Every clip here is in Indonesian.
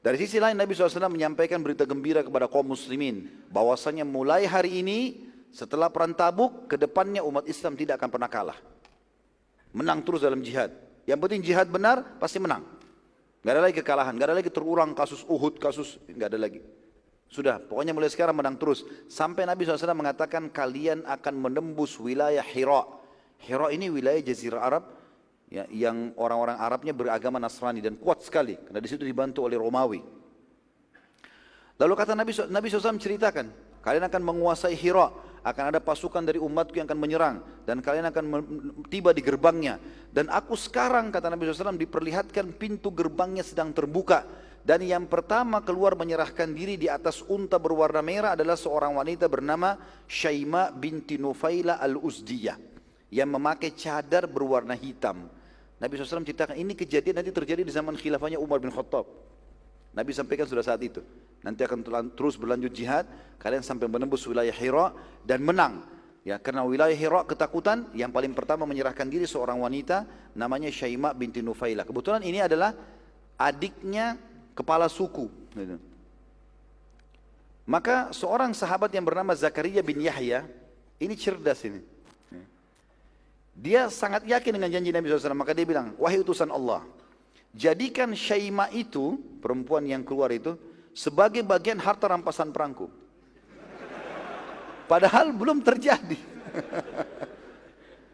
Dari sisi lain Nabi SAW menyampaikan berita gembira kepada kaum muslimin. Bahwasanya mulai hari ini setelah perang Tabuk, ke depannya umat Islam tidak akan pernah kalah. Menang terus dalam jihad. Yang penting jihad benar, pasti menang. Gak ada lagi kekalahan, gak ada lagi terulang kasus Uhud, gak ada lagi. Sudah, pokoknya mulai sekarang menang terus. Sampai Nabi SAW mengatakan kalian akan menembus wilayah Hira. Hira ini wilayah Jazirah Arab, ya, yang orang-orang Arabnya beragama Nasrani dan kuat sekali. Karena di situ dibantu oleh Romawi. Lalu kata Nabi SAW ceritakan, kalian akan menguasai Hira, akan ada pasukan dari umatku yang akan menyerang, dan kalian akan tiba di gerbangnya. Dan aku sekarang, kata Nabi SAW, diperlihatkan pintu gerbangnya sedang terbuka. Dan yang pertama keluar menyerahkan diri di atas unta berwarna merah adalah seorang wanita bernama Syaima binti Nufaila al-Uzdiyah, yang memakai cadar berwarna hitam. Nabi SAW ceritakan ini kejadian nanti terjadi di zaman khilafahnya Umar bin Khattab. Nabi sampaikan sudah saat itu. Nanti akan terus berlanjut jihad, kalian sampai menembus wilayah Hira dan menang. Ya, karena wilayah Hira ketakutan, yang paling pertama menyerahkan diri seorang wanita namanya Syaima binti Nufaila. Kebetulan ini adalah adiknya kepala suku. Maka seorang sahabat yang bernama Zakaria bin Yahya, ini cerdas ini. Dia sangat yakin dengan janji Nabi SAW, maka dia bilang, wahai utusan Allah, jadikan Syaima itu, perempuan yang keluar itu, sebagai bagian harta rampasan perangku. Padahal belum terjadi.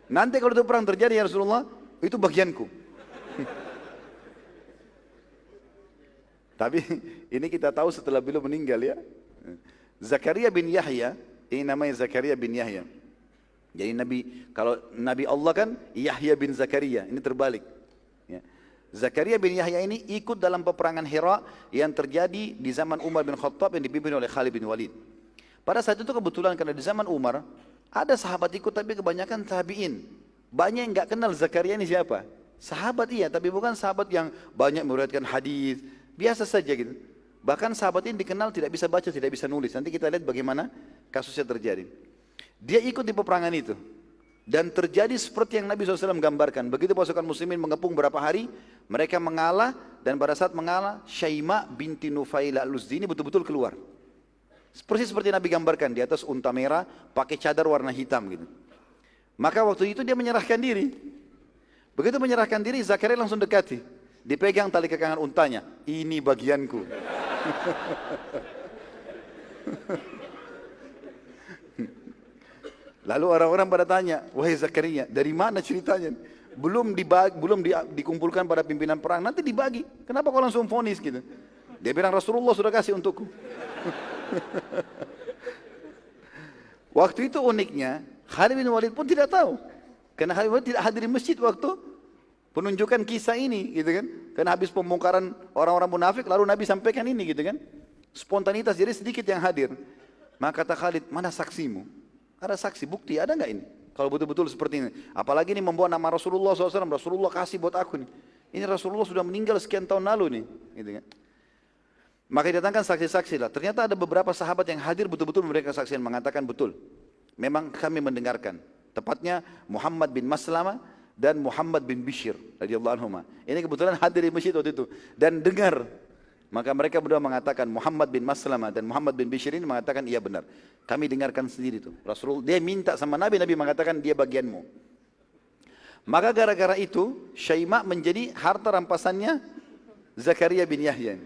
Nanti kalau itu perang terjadi ya Rasulullah, itu bagianku. Tapi ini kita tahu setelah beliau meninggal ya. Zakaria bin Yahya, ini namanya Zakaria bin Yahya. Jadi kalau Nabi Allah kan Yahya bin Zakaria, ini terbalik. Ya. Zakaria bin Yahya ini ikut dalam peperangan Hira yang terjadi di zaman Umar bin Khattab yang dipimpin oleh Khalid bin Walid. Pada saat itu kebetulan karena di zaman Umar ada sahabat ikut tapi kebanyakan tabi'in. Banyak yang nggak kenal Zakaria ini siapa. Sahabat iya, tapi bukan sahabat yang banyak meriwayatkan hadis. Biasa saja gitu. Bahkan sahabat ini dikenal tidak bisa baca, tidak bisa nulis. Nanti kita lihat bagaimana kasusnya terjadi. Dia ikut di peperangan itu. Dan terjadi seperti yang Nabi SAW gambarkan. Begitu pasukan muslimin mengepung berapa hari, mereka mengalah. Dan pada saat mengalah, Syaima binti Nufaila al-Uzdi ini betul-betul keluar. Seperti Nabi gambarkan, di atas unta merah, pakai cadar warna hitam gitu. Maka waktu itu dia menyerahkan diri. Begitu menyerahkan diri, Zakaria langsung dekati. Dipegang tali kekangan untanya, ini bagianku. Lalu orang-orang pada tanya, wahai Zakaria, dari mana ceritanya? Belum dikumpulkan pada pimpinan perang, nanti dibagi. Kenapa kau langsung vonis gitu? Dia bilang Rasulullah sudah kasih untukku. Waktu itu uniknya, Khalid bin Walid pun tidak tahu. Karena Khalid bin Walid tidak hadir di masjid waktu penunjukan kisah ini, gitu kan? Karena habis pembongkaran orang-orang munafik, lalu Nabi sampaikan ini, gitu kan? Spontanitas, jadi sedikit yang hadir. Maka kata Khalid, mana saksimu? Ada saksi, bukti, ada nggak ini? Kalau betul-betul seperti ini. Apalagi ini membawa nama Rasulullah SAW, Rasulullah kasih buat aku nih. Ini Rasulullah sudah meninggal sekian tahun lalu nih, gitu kan? Maka didatangkan saksi-saksi lah. Ternyata ada beberapa sahabat yang hadir betul-betul memberikan kesaksian, mengatakan betul. Memang kami mendengarkan. Tepatnya Muhammad bin Maslamah dan Muhammad bin Bishr radhiyallahu anhuma. Ini kebetulan hadir di masjid waktu itu dan dengar. Maka mereka berdua mengatakan, Muhammad bin Maslamah dan Muhammad bin Bishr ini mengatakan iya benar. Kami dengarkan sendiri itu. Rasulullah dia minta sama Nabi, Nabi mengatakan dia bagianmu. Maka gara-gara itu Syaima menjadi harta rampasannya Zakaria bin Yahya.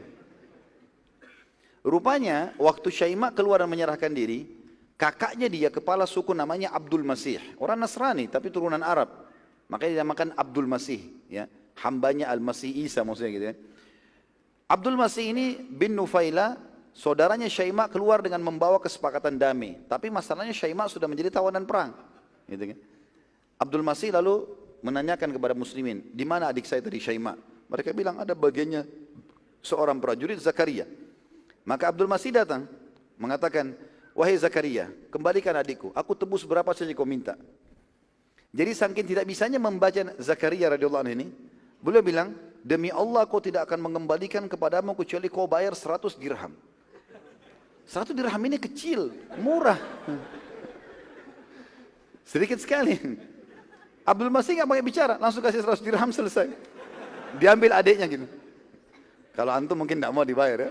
Rupanya waktu Syaima keluar dan menyerahkan diri, kakaknya dia kepala suku namanya Abdul Masih, orang Nasrani tapi turunan Arab. Makanya dinamakan Abdul Masih, ya, hambanya Al-Masih Isa maksudnya gitu ya. Abdul Masih ini bin Nufaila, saudaranya Syaima keluar dengan membawa kesepakatan damai. Tapi masalahnya Syaima sudah menjadi tawanan perang, gitu kan. Abdul Masih lalu menanyakan kepada muslimin, di mana adik saya tadi Syaima? Mereka bilang ada bagiannya seorang prajurit Zakaria. Maka Abdul Masih datang mengatakan, wahai Zakaria, kembalikan adikku, aku tebus berapa saja kau minta. Jadi saking tidak bisanya membaca Zakaria radhiyallahu anhu ini, beliau bilang, demi Allah kau tidak akan mengembalikan kepadamu kecuali kau bayar 100 dirham. 100 dirham ini kecil, murah. Sedikit sekali. Abdul Masih nggak pakai bicara, langsung kasih 100 dirham selesai. Diambil adiknya gitu. Kalau antum mungkin tidak mau dibayar ya.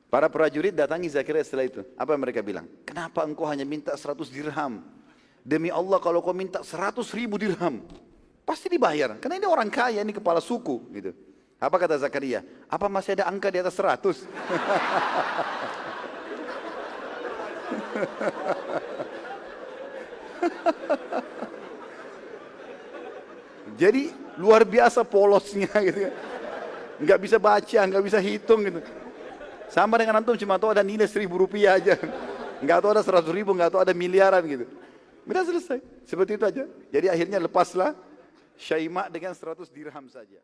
Para prajurit datangi Zakaria setelah itu. Apa yang mereka bilang? Kenapa engkau hanya minta 100 dirham? Demi Allah kalau kau minta 100.000 dirham, pasti dibayar. Karena ini orang kaya, ini kepala suku. Gitu. Apa kata Zakaria? Apa masih ada angka di atas 100? Jadi luar biasa polosnya gitu. Nggak bisa baca, nggak bisa hitung gitu. Sama dengan antum cuma tahu ada nilai 1.000 rupiah aja. Nggak tahu ada 100.000, nggak tahu ada miliaran gitu. Udah selesai. Seperti itu aja. Jadi akhirnya lepaslah Syaima dengan 100 dirham saja.